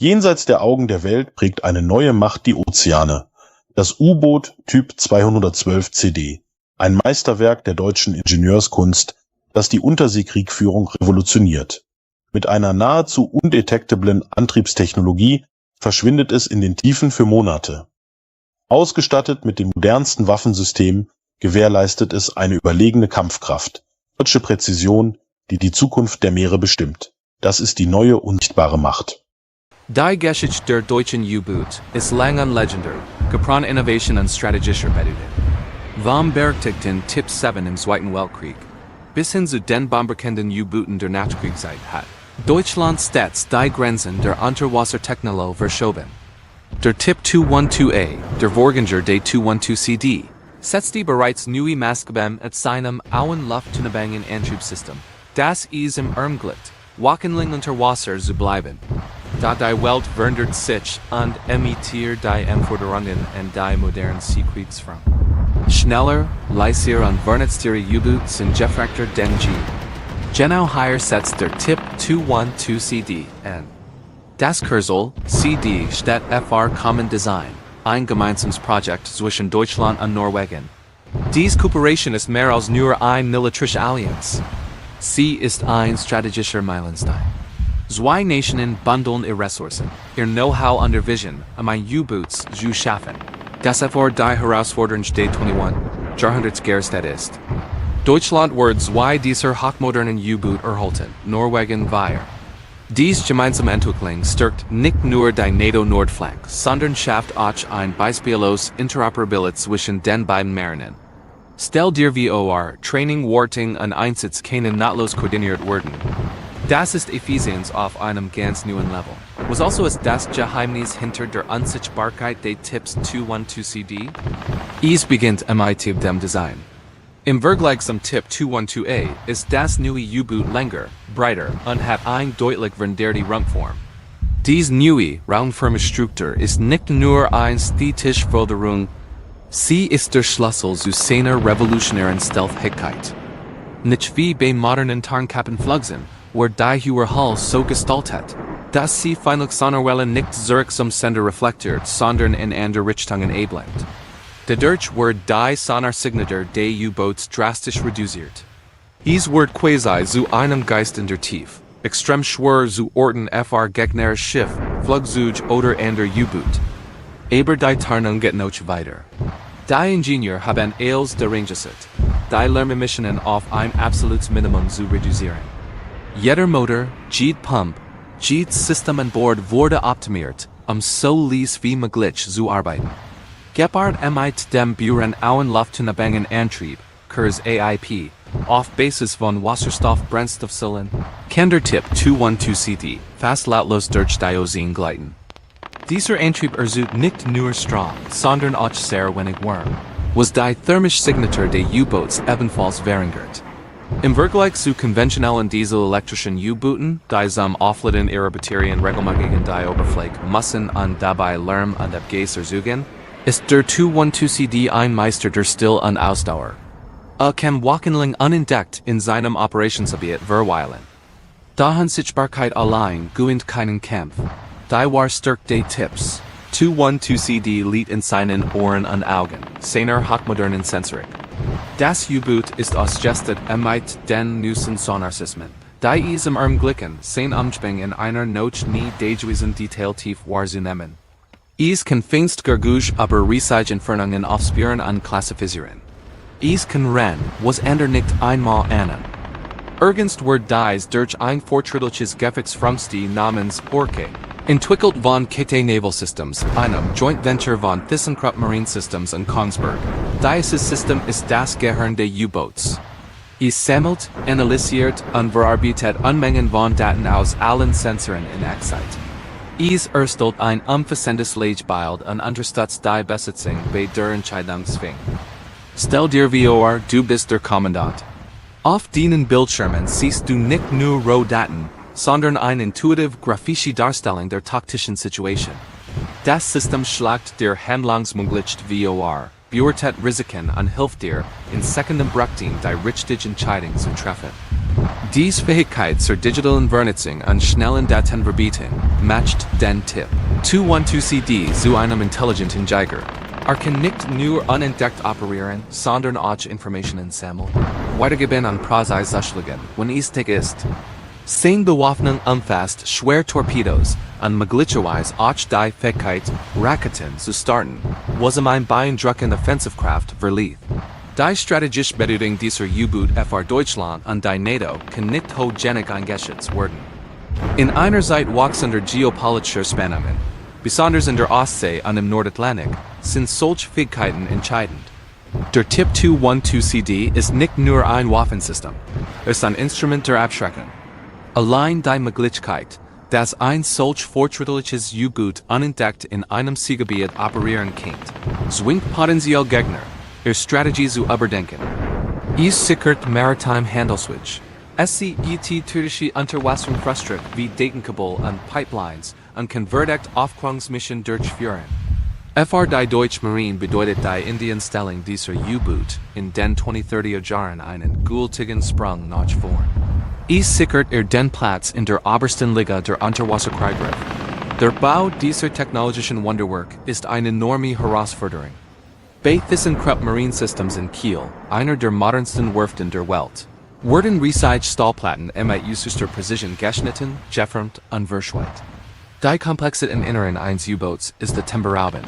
Jenseits der Augen der Welt prägt eine neue Macht die Ozeane. Das U-Boot Typ 212 CD. Ein Meisterwerk der deutschen Ingenieurskunst, das die Unterseekriegführung revolutioniert. Mit einer nahezu undetectablen Antriebstechnologie verschwindet es in den Tiefen für Monate. Ausgestattet mit dem modernsten Waffensystem gewährleistet es eine überlegene Kampfkraft, deutsche Präzision, die die Zukunft der Meere bestimmt. Das ist die neue unsichtbare Macht. Die Geschichte der deutschen U-Boot ist lang und legendär, geprägt Innovation und strategischer Betüde. Vom berechtigten Tipp 7 im Zweiten Weltkrieg bis hin zu den bomberkennenden U-Booten der Nachkriegszeit hat Deutschland stets die Grenzen der Unterwassertechnologie verschoben. Der Tipp 212a, der Vorgänger der 212CD, setzt die bereits neue Maßgaben at seinem Lufttunnelbangen-Antriebssystem, das es im ermöglicht, wochenlang unter Wasser zu bleiben. Da die Welt verändert sich und emittiert die Anforderungen an die modernen Seekriegsform. Schneller, leiser und vernetztere U-Boots sind gefragter denn je. Genau hier setzt der Tipp 212CD an. Das Kürzel CD steht für Common Design, ein gemeinsames Projekt zwischen Deutschland und Norwegen. Diese Kooperation ist mehr als nur ein militärische Allianz. Sie ist ein strategischer Meilenstein. Zwei Nationen bundeln ihre Ressourcen, ihr Know-how und ihre Vision, ein U-Boots zu schaffen. Das für die Herausforderung des 21. Jahrhunderts gestellt ist. Deutschland wird zwei dieser hochmodernen U-Boot erhalten, Norwegen wir. Dies gemeinsame Entwicklung stärkt nicht nur die NATO-Nordflank, sondern schafft auch ein beispiellos Interoperabilität zwischen den beiden Marinen. Stell dir vor, Training, Warting und Einsatz können nahtlos koordiniert werden. Das ist Effizienz auf einem ganz neuen Level. Was also ist das Geheimnis hinter der Unsichtbarkeit des Tipps 212CD? Es beginnt mit dem Design. Im Vergleich zum Tipp 212a ist das neue U-Boot länger, breiter und hat eine deutlich veränderte Rumpfform. Diese neue, raumförmige Struktur ist nicht nur eine stätische Förderung, sie ist der Schlüssel zu seiner revolutionären Stealthigkeit. Nicht wie bei modernen Tarnkappenflugzeugen, wo die hohe Hull so gestaltet, dass sie feindlich Sonarwellen nicht zurück zum Sender reflektiert, sondern in andere Richtungen ablenkt. Dadurch wird die Sonarsignatur des U-Boots drastisch reduziert. Es wird quasi zu einem Geist in der Tiefe, extrem schwer zu orten für gegnerisches Schiff, Flugzeug oder andere U-Boot. Aber die Tarnung geht noch weiter. Die Ingenieure haben alles daran gesetzt, die Lärmemissionen auf ein absolutes Minimum zu reduzieren. Jeder Motor, jede Pump, jedes System an Bord wurde optimiert, so leise wie möglich zu arbeiten. Gepard mit dem Buren-Auen Lufttunnelbangen-Antrieb, kurz AIP, auf Basis von Wasserstoff-Brennstoffzellen, kann der Tipp 212CD fast lautlos durch die Ozean gleiten. Dieser Antrieb erzeugt nicht nur Strom, sondern auch sehr wenig Wärme, was die thermische Signatur des U-Boots ebenfalls verringert. Im Vergleich zu konventionellen dieselelektrischen U-Booten, die zum Aufladen ihrer Batterien regelmäßig in die Oberfläche müssen und dabei Lärm und Abgas erzeugen, ist der 212CD ein Meister der Still- und Ausdauer. Kann wochenlang unentdeckt in seinem Operationsgebiet verweilen. Da Unsichtbarkeit allein gewinnt keinen Kampf. Die war stärkt die Tipps. 212CD liegt in seinen Ohren und Augen, seiner hochmodernen Sensorik. Das U-Boot ist ausgestattet mit den neuesten Sonarsystemen, die es im ermöglichen, sein Umschwung in einer noch nie dagewesenen Detailtiefe wahrzunehmen. Es kann feinstgängig aber riesige Entfernungen aufspüren und klassifizieren. Es kann rennen, was andere nicht einmal ahnen. Irgend wird dies durch ein fortschrittliches Gefechtsfremste namens Orke, entwickelt von KT Naval Systems, einem Joint Venture von ThyssenKrupp Marine Systems und Kongsberg. Dieses System ist das Gehirn des U-Boots. Es sammelt, analysiert und verarbeitet Unmengen von Daten aus allen Sensoren in Echtzeit. Es erstellt ein umfassendes Leitbild und unterstützt die Besetzung bei der Entscheidungsfindung. Stell dir vor, du bist der Kommandant. Auf deinen Bildschirmen siehst du nicht nur Rohdaten, sondern eine intuitive grafische Darstellung der taktischen Situation. Das System schlägt dir Handlungsmöglichkeit vor, beurteilt Risiken und hilft dir, in Sekundenbruchteilen die richtige Entscheidung zu treffen. Diese Fähigkeit zur digitalen Vernetzung und schnellen Datenverarbeitung matched den Tipp 212CD zu einem intelligenten Jäger. Kann nicht nur unentdeckt operieren, sondern auch Informationen sammeln. Weitergeben an Preiszuschlägen, wenn es tätig ist. Sein Bewaffnung umfasst schwer Torpedos und möglicherweise auch die Fähigkeit, Raketen zu starten, was ein beeindruckende Offensivkraft verlieh. Die strategische Bedeutung dieser U-Boot für Deutschland und die NATO kann nicht hochgenig eingeschätzt werden. In einerseits wachsender geopolitischer Spannungen, besonders in der Ostsee und im Nordatlantik, sind solche Fähigkeiten entscheidend. Der Tipp 212CD ist nicht nur ein Waffensystem, es ist ein Instrument der Abschreckung. Allein die Möglichkeit, dass ein solch fortschrittliches U-Boot unentdeckt in einem Seegebiet operieren kann, zwingt potenziell Gegner, ihre Strategie zu überdenken. Es sichert maritime Handelswitch. Es sieht tödliche Unterwasserfrastruktur wie Datenkabel und Pipelines und kann verdeckt Aufklärungsmissionen durchführen. Die Deutsche Marine bedeutet die Indienstellung dieser U-Boot in den 2030er Jahren einen gültigen Sprung nach vorn. Es sichert den Platz in der obersten Liga der Unterwasserkriegsriff. Der Bau dieser technologischen Wunderwerk ist eine enorme Herausforderung. Bei ThyssenKrupp Marine Systems in Kiel, einer der modernsten Werften der Welt, werden riesige Stahlplatten mit äußerster Präzision geschnitten, geformt und verschweißt. Die Komplexität im Inneren eines U-Boots ist der Temperauben.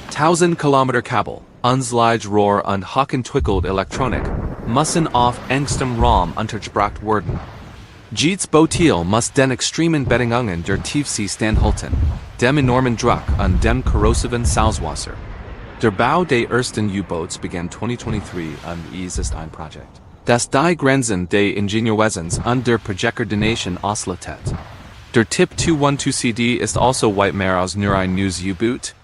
1000 Kilometer Kabel, unsichtbares Rohr und hochentwickelte Elektronik müssen auf engstem Raum untergebracht werden. Jedes Bootil muss den extremen Bedingungen der Tiefsee standhalten, dem enormen Druck und dem korrosiven Salzwasser. Der Bau der ersten U-Boats begann 2023 und es ist ein Projekt, das die Grenzen des Ingenieurwesens und der Projektordination auslotet. Der Tipp 212CD ist also weit mehr als nur ein neues U-Boot.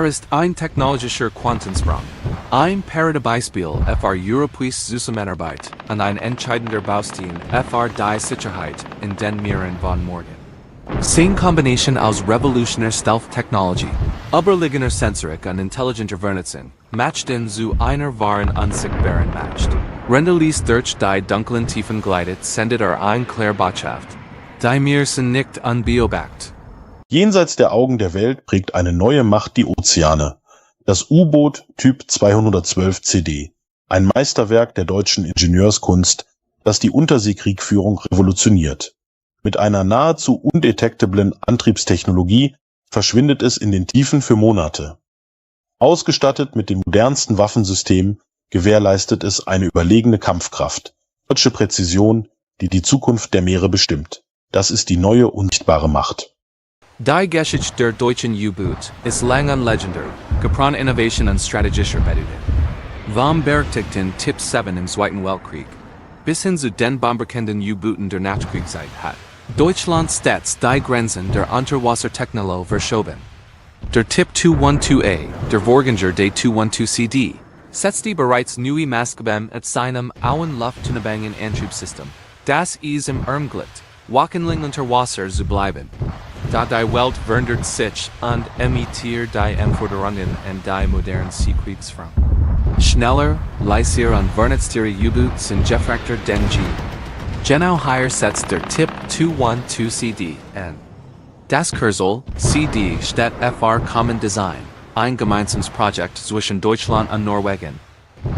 Ist ein technologischer Quantensprung, ein Paradebeispiel für europäische Zusammenarbeit und ein entscheidender Baustein für die Sicherheit in den Meeren von morgen. Seine Kombination aus revolutionärer Stealth-Technologie, überlegener Sensorik und intelligenter Vernetzung matcht den zu einer wahren unsichtbaren Macht. Rendelis durch die dunklen Tiefen gleitet, sendet eine klare Botschaft. Die mir sind nicht unbeobachtet. Jenseits der Augen der Welt prägt eine neue Macht die Ozeane. Das U-Boot Typ 212 CD. Ein Meisterwerk der deutschen Ingenieurskunst, das die Unterseekriegführung revolutioniert. Mit einer nahezu undetectablen Antriebstechnologie verschwindet es in den Tiefen für Monate. Ausgestattet mit dem modernsten Waffensystem gewährleistet es eine überlegene Kampfkraft, deutsche Präzision, die die Zukunft der Meere bestimmt. Das ist die neue unsichtbare Macht. Die Geschichte der deutschen U-Boot ist lang und legendär, geprägt Innovation und strategischer Bedeutung. Vom berechtigten Tipp 7 im Zweiten Weltkrieg bis hin zu den bombardierenden U-Booten der Nachkriegszeit hat Deutschland stets die Grenzen der Unterwassertechnologie verschoben. Der Tipp 212A, der Vorgänger der 212CD, setzt die bereits neue Maßgaben mit seinem hohen Lufttunnelbangen-Antriebssystem, das es im Ermglied, wochenlang unter Wasser zu bleiben. Da die Welt verändert sich und emittiert die Anforderungen an die modernen Seekriegsführung. Schneller, leiser und vernetztere U-Boots sind gefragter denn je. Genau hier setzt der Tipp 212CD an. Das Kürzel CD steht für Common Design, ein gemeinsames Projekt zwischen Deutschland und Norwegen.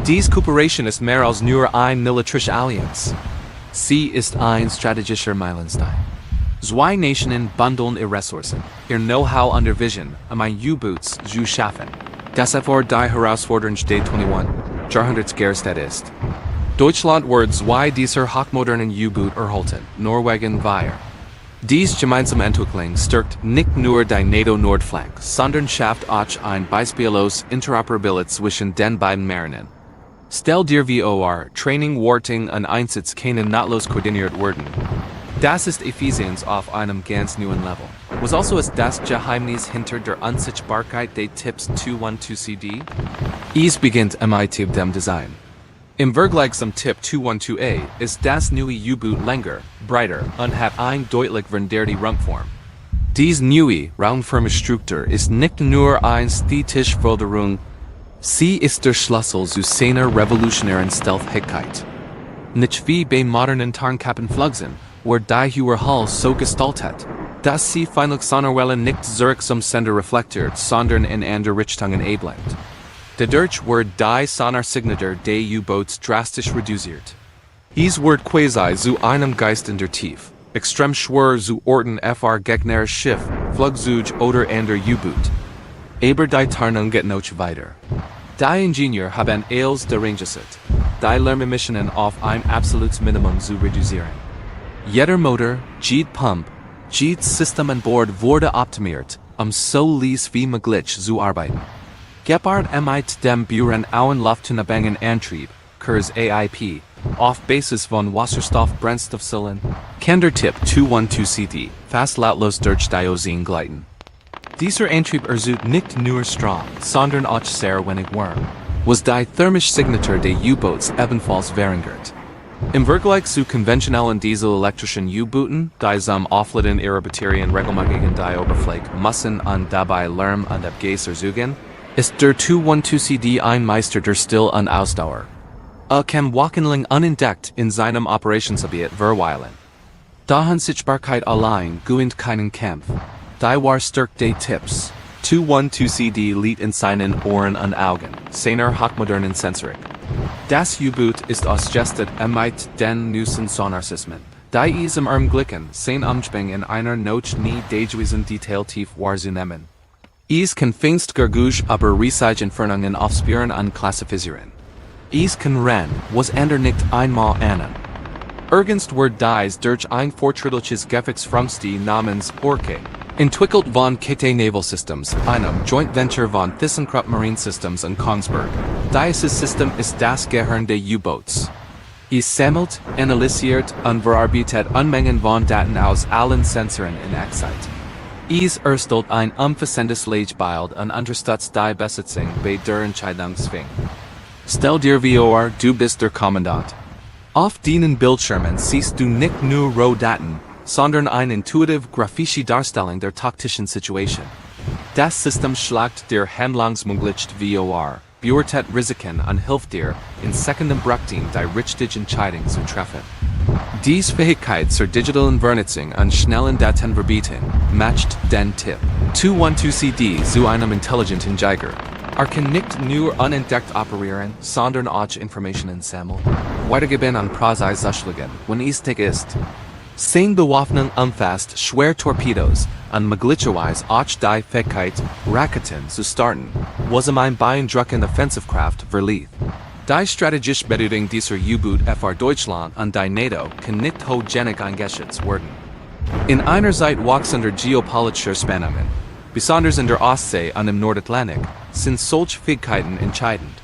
Diese Kooperation ist mehr als nur eine militärische Allianz. Sie ist ein strategischer Meilenstein. Zwei Nationen bundeln ihre Ressourcen, ihr Know-how und ihre Vision, ein U-Boots zu schaffen, das für die Herausforderung des 21. Jahrhunderts gerüstet ist. Deutschland wird zwei dieser hochmodernen U-Boot erhalten, Norwegen wir. Dies gemeinsame Entwicklung stärkt nicht nur die NATO-Nordflank, sondern schafft auch ein beispiellos Interoperabilität zwischen den beiden Marinen. Stell dir vor, Training, Warting und Einsatz können nahtlos koordiniert werden. Das ist Effizienz auf einem ganz neuen Level. Was also ist das Geheimnis hinter der Unsichtbarkeit des Tipps 212CD? Es beginnt mit dem Design. Im Vergleich zum Tipp 212A ist das neue U-Boot länger, breiter und hat eine deutlich veränderte Rumpfform. Diese neue, raumförmige Struktur ist nicht nur eine ästhetische Förderung, sie ist der Schlüssel zu seiner revolutionären Stealthigkeit. Nicht wie bei modernen Tarnkappenflugzeugen, wo die hohe Hull so gestaltet, Das sie feindlich Sonderwellen nicht zurück zum Sender reflektiert, sondern in andere Richtungen ablenkt. Der Deutsche Wort die Sonar-Signatur des U-Boots drastisch reduziert. Is Wort quasi zu einem Geist in der Tief, extrem schwer zu orten fr Gegner Schiff, Flugzeug oder ander U-Boot. Aber die Tarnung geht noch weiter. Die Ingenieur haben als derangeset, die Lärmemissionen auf ein absolutes Minimum zu reduzieren. Jeder Motor, jede Pump, jedes System an Bord wurde optimiert, so leise wie möglich zu arbeiten. Gepard mit dem Buren Auen Lufttunnelbangen Antrieb, Kurs AIP, auf Basis von Wasserstoff-Brennstoffzellen, kann der Typ 212CD fast lautlos durch Dioxin gleiten. Dieser Antrieb nicht nur Strom, sondern auch sehr wenig Wärme, was die thermische Signatur des U-Boots ebenfalls verringert. Im Vergleich zu konventionellen dieselelektrischen U-Booten, die zum Aufladen ihrer Batterien regelmäßig die Oberfläche müssen und dabei Lärm und Abgas erzeugen, ist der 212CD ein Meister der Still- und Ausdauer. Kann wochenlang unentdeckt in seinem Operationsgebiet verweilen. Da Unsichtbarkeit allein gewinnt keinen Kampf. Die war stark des Tipps. 212CD liegt in seinen Ohren und Augen, seiner hochmodernen Sensorik. Das U-Boot ist ausgestattet mit den neuesten Sonarsystemen, die es im Ermöglichen, sein Umschwung in einer noch nie dagewesenen Detailtief wahrzunehmen. Es kann feinstgängig aber riesige Entfernungen aufspüren und klassifizieren. Es kann rennen, was andere nicht einmal ahnen. Ergens wird dies durch ein fortschrittliches Gefechtsfremste namens Orke, entwickelt von KT Naval Systems, einem Joint Venture von ThyssenKrupp Marine Systems und Kongsberg. Dieses System ist das Gehirn des U-Boots. Es sammelt, analysiert und verarbeitet Unmengen von Daten aus allen Sensoren in Echtzeit. Es erstellt ein umfassendes Leitbild und unterstützt die Besetzung bei der Entscheidungsfindung. Stell dir vor, du bist der Kommandant. Auf deinen Bildschirmen siehst du nicht nur Rohdaten, sondern eine intuitive grafische Darstellung der taktischen Situation. Das System schlägt dir Handlungsmöglichkeit vor, beurteilt Risiken und hilft dir, in Sekundenbruchteilen die richtige Entscheidung zu treffen. Diese Fähigkeit zur digitalen Vernetzung und schnellen Datenverarbeitung matcht den Tipp 212CD zu einem intelligenten Jäger. Kann nicht nur unentdeckt operieren, sondern auch Informationen sammeln. Weitergeben an Preiszuschlägen, wenn es tätig ist. Seine Bewaffnung umfasst schwere Torpedos und möglicherweise auch die Fähigkeit, Raketen zu starten, was ein beeindruckende Offensivkraft verlieh. Die strategische Bedeutung dieser U-Boot für Deutschland und die NATO kann nicht hochgenig eingeschätzt werden. In einer Zeit wachsender geopolitischer Spannungen, besonders in der Ostsee und im Nordatlantik, sind solche Fähigkeiten entscheidend.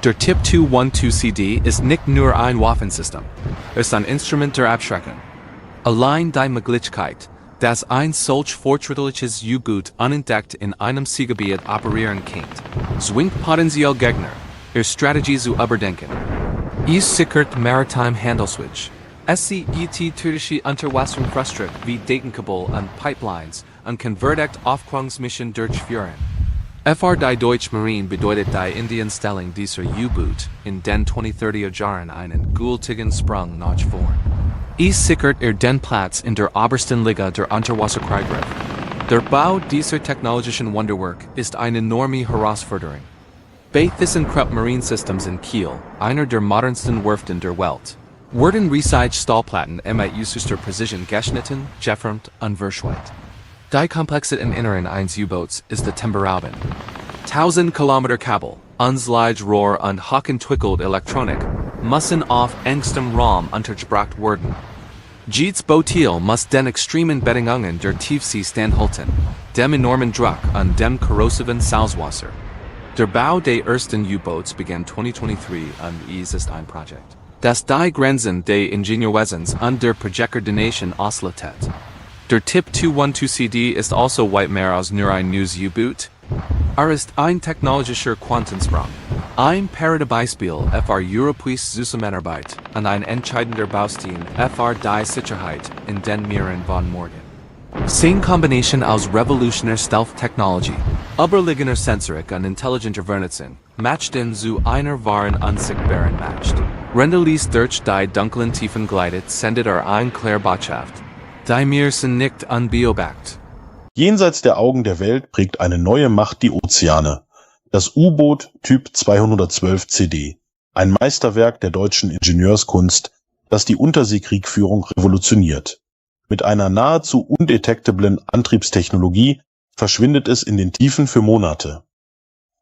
Der Typ 212CD ist nicht nur ein Waffensystem, es ist ein Instrument der Abschreckung. Allein die Möglichkeit, dass ein solch fortschrittliches U-Boot unentdeckt in einem Seegebiet operieren kann, zwingt potenziell Gegner, ihre Strategie zu überdenken. Es sichert maritime Handelswitch. Es sieht tödliche Unterwasserfrüchte wie Datenkabel und Pipelines und kann verdeckt Aufklärungsmissionen durchführen. Für die Deutsche Marine bedeutet die Indienstellung dieser U-Boot in den 2030er Jahren einen gültigen Sprung nach vorn. Es sichert den Platz in der obersten Liga der Unterwasserkriegschiffe. Der Bau dieser technologischen Wunderwerk ist eine enorme Herausforderung. Bei ThyssenKrupp Marine Systems in Kiel, einer der modernsten Werften der Welt, werden riesige Stahlplatten mit äußerster Präzision geschnitten, geformt und verschweißt. Die Komplexität im Inneren eines U-Boots ist atemberaubend. 1000 Kilometer Kabel, unsichtbares Rohr und hochentwickelte Elektronik müssen auf engstem Raum untergebracht werden. Jedes Bootil muss den extremen Bedingungen der Tiefsee standhalten, dem enormen Druck und dem korrosiven Salzwasser. Der Bau der ersten U-Boots begann 2023 und es ist ein Projekt, das die Grenzen des Ingenieurwesens und der Projektkoordination auslotet. Der Typ 212CD ist also weit mehr als nur ein neues U-Boot. Ist ein technologischer Quantensprung. Ein Paradebeispiel für europäische Zusammenarbeit und ein entscheidender Baustein für die Sicherheit in den Meeren von morgen. Seine Kombination aus revolutionärer Stealth-Technologie, überlegener Sensorik und intelligenter Vernetzung matcht ihn zu einer wahren unsichtbaren Macht. Rendelis durch die dunklen Tiefen gleitet, sendet eine klare Botschaft. Die mir sind nicht unbeobachtet. Jenseits der Augen der Welt prägt eine neue Macht die Ozeane. Das U-Boot Typ 212 CD. Ein Meisterwerk der deutschen Ingenieurskunst, das die Unterseekriegführung revolutioniert. Mit einer nahezu undetectablen Antriebstechnologie verschwindet es in den Tiefen für Monate.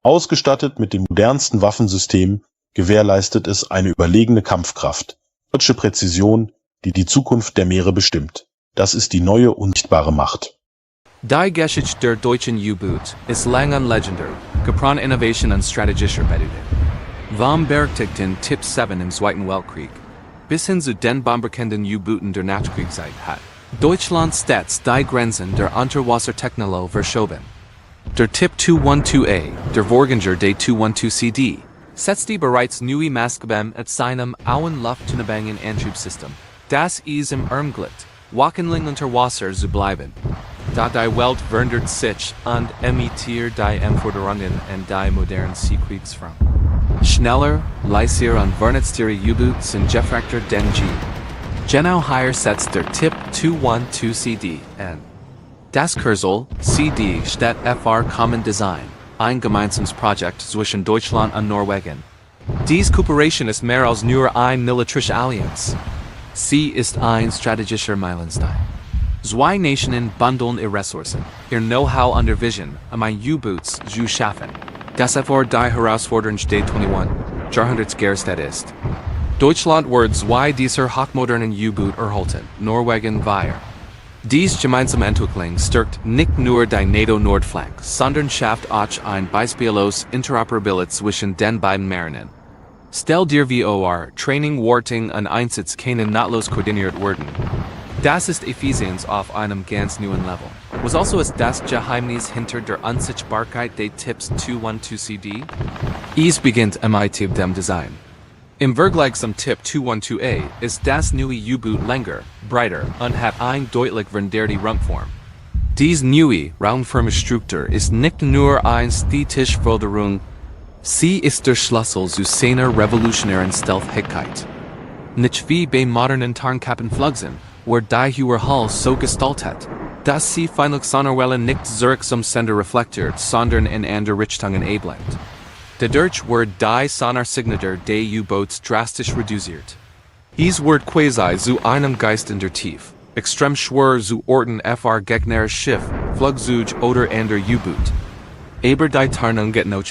Ausgestattet mit dem modernsten Waffensystem gewährleistet es eine überlegene Kampfkraft, deutsche Präzision, die die Zukunft der Meere bestimmt. Das ist die neue unsichtbare Macht. Die Geschichte der deutschen U-Boot ist lang und legendär, geprägt Innovation und strategischer Betüde. Vom berechtigten Tipp 7 im Zweiten Weltkrieg bis hin zu den bombardierenden U-Booten der Nachkriegszeit hat Deutschland stets die Grenzen der Unterwassertechnologie verschoben. Der Tipp 212a, der Vorgänger der 212CD, setzt die bereits neue Maßgaben at seinem Auen Lufttunnelbangen Antriebssystem, das es im Ermglied, wochenlang unter Wasser zu bleiben. Da die Welt verändert sich und emittiert die Anforderungen an die modernen Seekriegsführung. Schneller, leiser und vernetztere U-Boots sind gefragter denn je. Genau hier setzt der Tipp 212CD an. Das Kürzel CD steht für Common Design, ein gemeinsames Projekt zwischen Deutschland und Norwegen. Diese Kooperation ist mehr als nur ein militärische Allianz. Sie ist ein strategischer Meilenstein. Zwei Nationen bundeln ihre Ressourcen, ihr Know-how und ihre Vision, um ein U-Boots zu schaffen. Das für die Herausforderung des 21. Jahrhunderts gestellt ist. Deutschland wird zwei dieser hochmodernen U-Boot erhalten, Norwegen wir. Dies gemeinsame Entwicklung stärkt nicht nur die NATO-Nordflank, sondern schafft auch ein beispiellos Interoperabilität zwischen den beiden Meeren. Stell dir vor, Training, Warting und Einsatz können nahtlos koordiniert werden. Das ist Effizienz auf einem ganz neuen Level. Was also ist das Geheimnis hinter der Unsichtbarkeit des Tipps 212CD? Es beginnt mit dem Design. Im Vergleich zum Tipp 212a ist das neue U-Boot länger, breiter und hat eine deutlich veränderte Rumpfform. Diese neue, raumförmige Struktur ist nicht nur eine städtische Förderung, sie ist der Schlüssel zu seiner revolutionären Stealthigkeit. Nicht wie bei modernen Tarnkappenflugzeugen, wo die hohe Hull so gestaltet, dass sie feindliche Sonarwellen nicht zurück zum Sender reflektiert, sondern in andere Richtungen ablenkt. Dadurch wird die Sonarsignatur des U-Boots drastisch reduziert. Es wird quasi zu einem Geist in der Tiefe, extrem schwer zu orten für gegnerisches Schiff, Flugzeug oder andere U-Boot. Aber die Tarnung geht noch